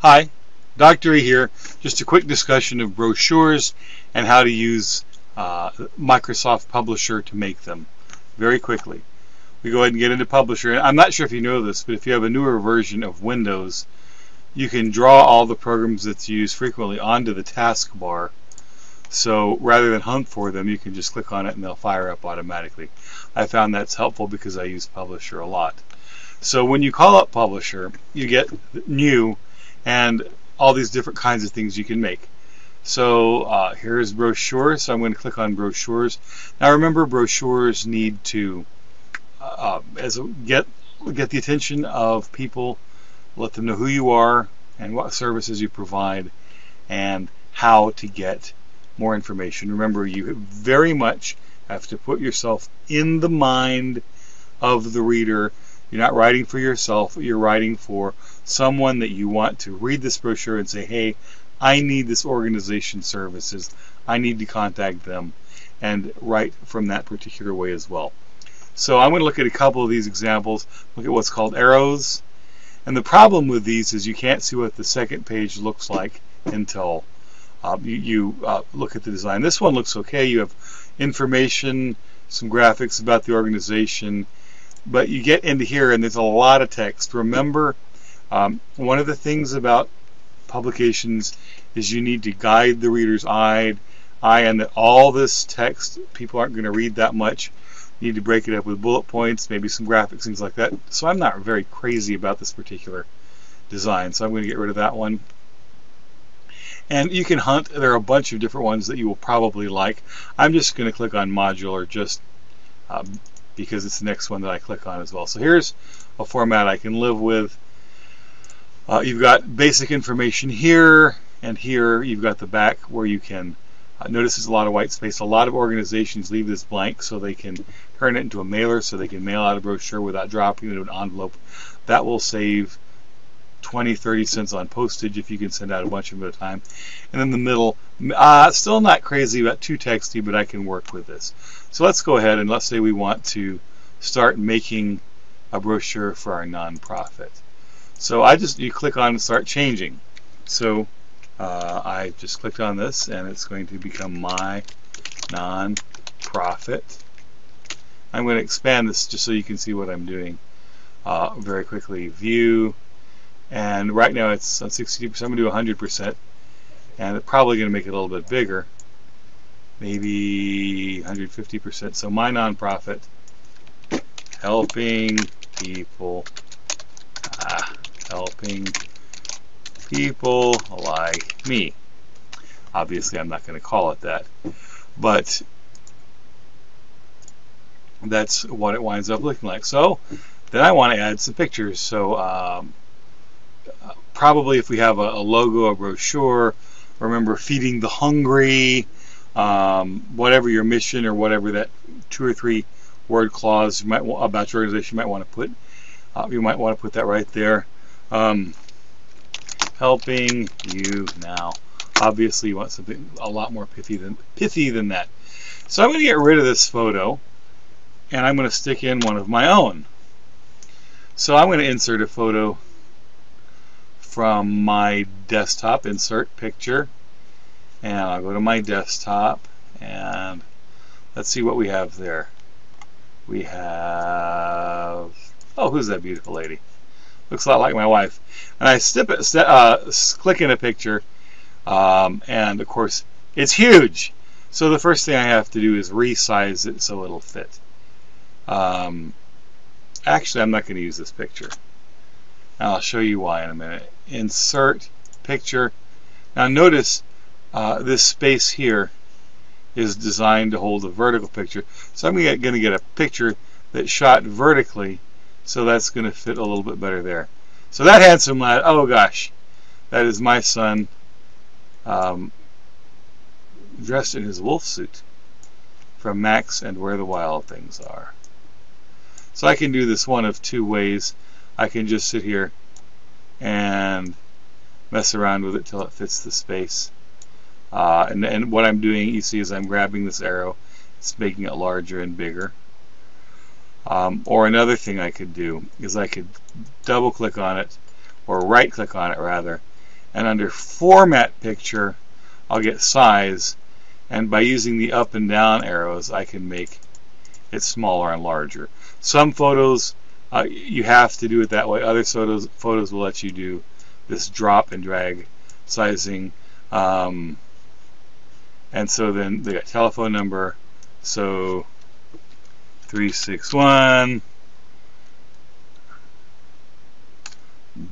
Hi, Dr. E here. Just a quick discussion of brochures and how to use Microsoft Publisher to make them very quickly. We go ahead and get into Publisher. And I'm not sure if you know this, but if you have a newer version of Windows, you can draw all the programs that's used frequently onto the taskbar. So rather than hunt for them, you can just click on it and they'll fire up automatically. I found that's helpful because I use Publisher a lot. So when you call up Publisher, you get new and all these different kinds of things you can make. So here's brochures. So I'm going to click on brochures. Now remember, brochures need to get the attention of people, let them know who you are and what services you provide and how to get more information. Remember, you very much have to put yourself in the mind of the reader. You're not writing for yourself, you're writing for someone that you want to read this brochure and say, hey, I need this organization services, I need to contact them, and write from that particular way as well. So I'm going to look at a couple of these examples, look at what's called arrows. And the problem with these is you can't see what the second page looks like until you look at the design. This one looks okay. You have information, some graphics about the organization, but you get into here and there's a lot of text. Remember, one of the things about publications is you need to guide the reader's eye, and that all this text, people aren't going to read that much. You need to break it up with bullet points, maybe some graphics, things like that. So I'm not very crazy about this particular design, so I'm going to get rid of that one. And you can hunt. There are a bunch of different ones that you will probably like. I'm just going to click on modular just because it's the next one that I click on as well. So here's a format I can live with. You've got basic information here, and here you've got the back where you can notice there's a lot of white space. A lot of organizations leave this blank so they can turn it into a mailer, so they can mail out a brochure without dropping it into an envelope. That will save 20-30 cents on postage if you can send out a bunch of them at a time. And then the middle, still not crazy about too texty, but I can work with this. So let's go ahead and let's say we want to start making a brochure for our nonprofit. So you click on start changing. So I just clicked on this and it's going to become my nonprofit. I'm going to expand this just so you can see what I'm doing very quickly. View. And right now it's on 62%. I'm going to do 100%. And it's probably going to make it a little bit bigger. Maybe 150%. So my nonprofit, helping people like me. Obviously I'm not going to call it that, but that's what it winds up looking like. So then I want to add some pictures. So probably if we have a logo, a brochure, remember feeding the hungry, whatever your mission or whatever that 2 or 3 word clause you might about your organization you might want to put. You might want to put that right there. Helping you now. Obviously you want something a lot more pithy than that. So I'm going to get rid of this photo and I'm going to stick in one of my own. So I'm going to insert a photo from my desktop, insert picture, and I'll go to my desktop and let's see what we have there. We have, oh, who's that beautiful lady? Looks a lot like my wife. And I click in a picture, and of course it's huge. So the first thing I have to do is resize it so it'll fit. Actually, I'm not going to use this picture. I'll show you why in a minute. Insert picture. Now notice this space here is designed to hold a vertical picture. So I'm going to get a picture that's shot vertically, so that's going to fit a little bit better there. So that handsome lad, oh gosh, that is my son dressed in his wolf suit from Max and Where the Wild Things Are. So I can do this one of 2 ways. I can just sit here and mess around with it till it fits the space. And what I'm doing, you see, is I'm grabbing this arrow, it's making it larger and bigger. Or another thing I could do is I could double click on it, or right click on it rather, and under Format Picture, I'll get Size, and by using the up and down arrows, I can make it smaller and larger. Some photos you have to do it that way. Other photos will let you do this drop and drag sizing. And so then they got telephone number. So 361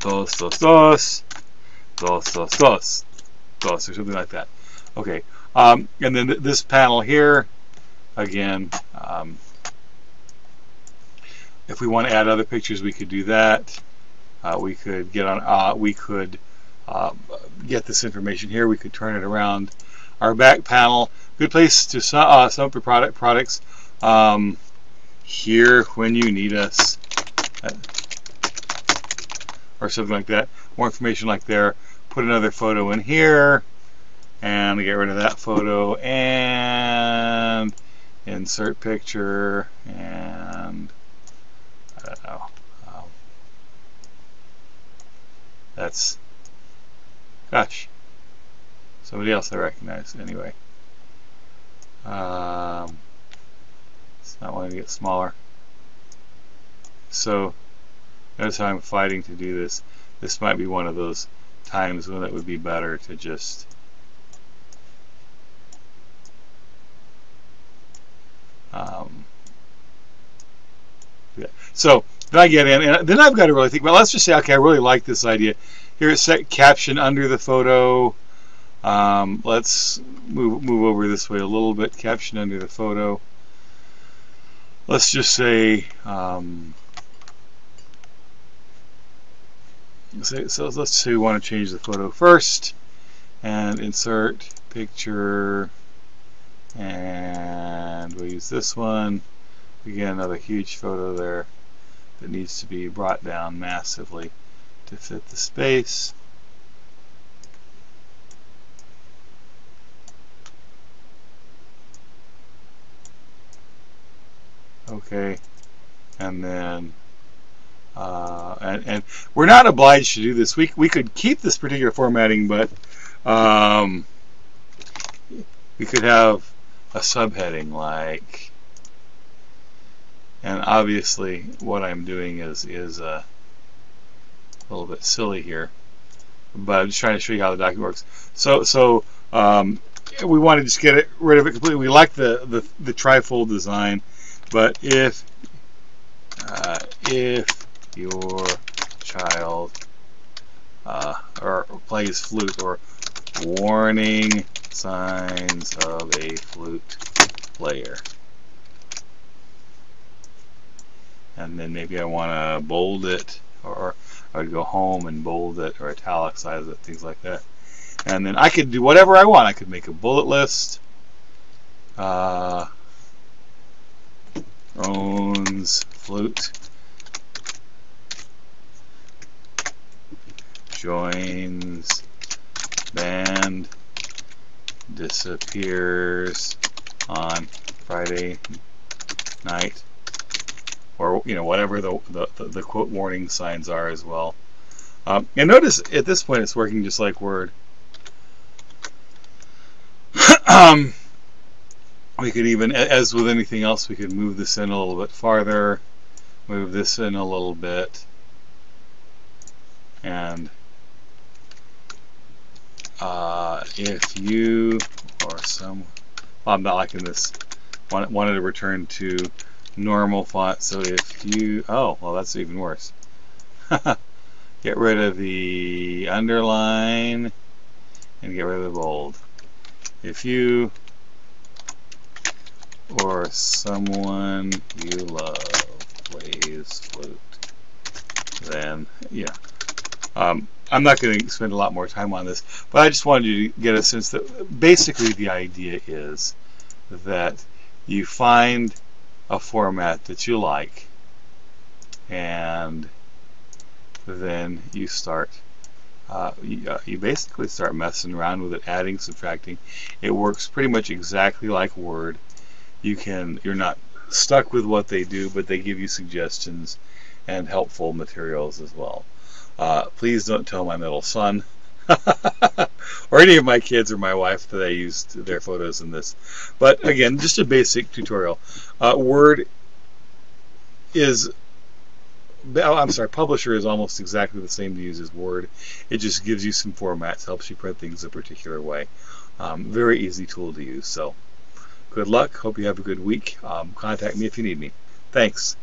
222 222 or something like that. Okay. And then this panel here, again, if we want to add other pictures, we could do that. We could get on. We could get this information here. We could turn it around. Our back panel, good place to sum up your products. Here when you need us, or something like that. More information like there. Put another photo in here, and get rid of that photo, and insert picture, and I don't know. That's, gosh, somebody else I recognize. Anyway, it's not wanting to get smaller. So notice how I'm fighting to do this. This might be one of those times when it would be better to just yeah. So then I get in, and then I've got to really think. Well, let's just say, okay, I really like this idea. Here, set caption under the photo. Let's move over this way a little bit. Caption under the photo. Let's just say. So let's say we want to change the photo first, and insert picture, and we'll use this one. Again, another huge photo there that needs to be brought down massively to fit the space. Okay, and then and we're not obliged to do this. We could keep this particular formatting, but we could have a subheading like, and obviously what I'm doing is a little bit silly here, but I'm just trying to show you how the document works. So we want to just get rid of it completely. We like the trifold design, but if your child or plays flute, or warning signs of a flute player, and then maybe I want to bold it, or I would go home and bold it or italicize it, things like that. And then I could do whatever I want. I could make a bullet list. Owns flute. Joins band. Disappears on Friday night. Or whatever the quote warning signs are as well. And notice at this point it's working just like Word. We could even, as with anything else, we could move this in a little bit farther, move this in a little bit, and if you or some, well, I'm not liking this. Wanted to return to normal font. So if you, oh, well, that's even worse. Get rid of the underline and get rid of the bold. If you or someone you love plays flute, then yeah. I'm not going to spend a lot more time on this, but I just wanted you to get a sense that basically the idea is that you find a format that you like, and then you start you basically start messing around with it, adding, subtracting. It works pretty much exactly like Word. You're not stuck with what they do, but they give you suggestions and helpful materials as well. Please don't tell my middle son or any of my kids or my wife that I used their photos in this. But again, just a basic tutorial. Word is, I'm sorry, Publisher is almost exactly the same to use as Word. It just gives you some formats, helps you print things a particular way. Very easy tool to use. So good luck. Hope you have a good week. Contact me if you need me. Thanks.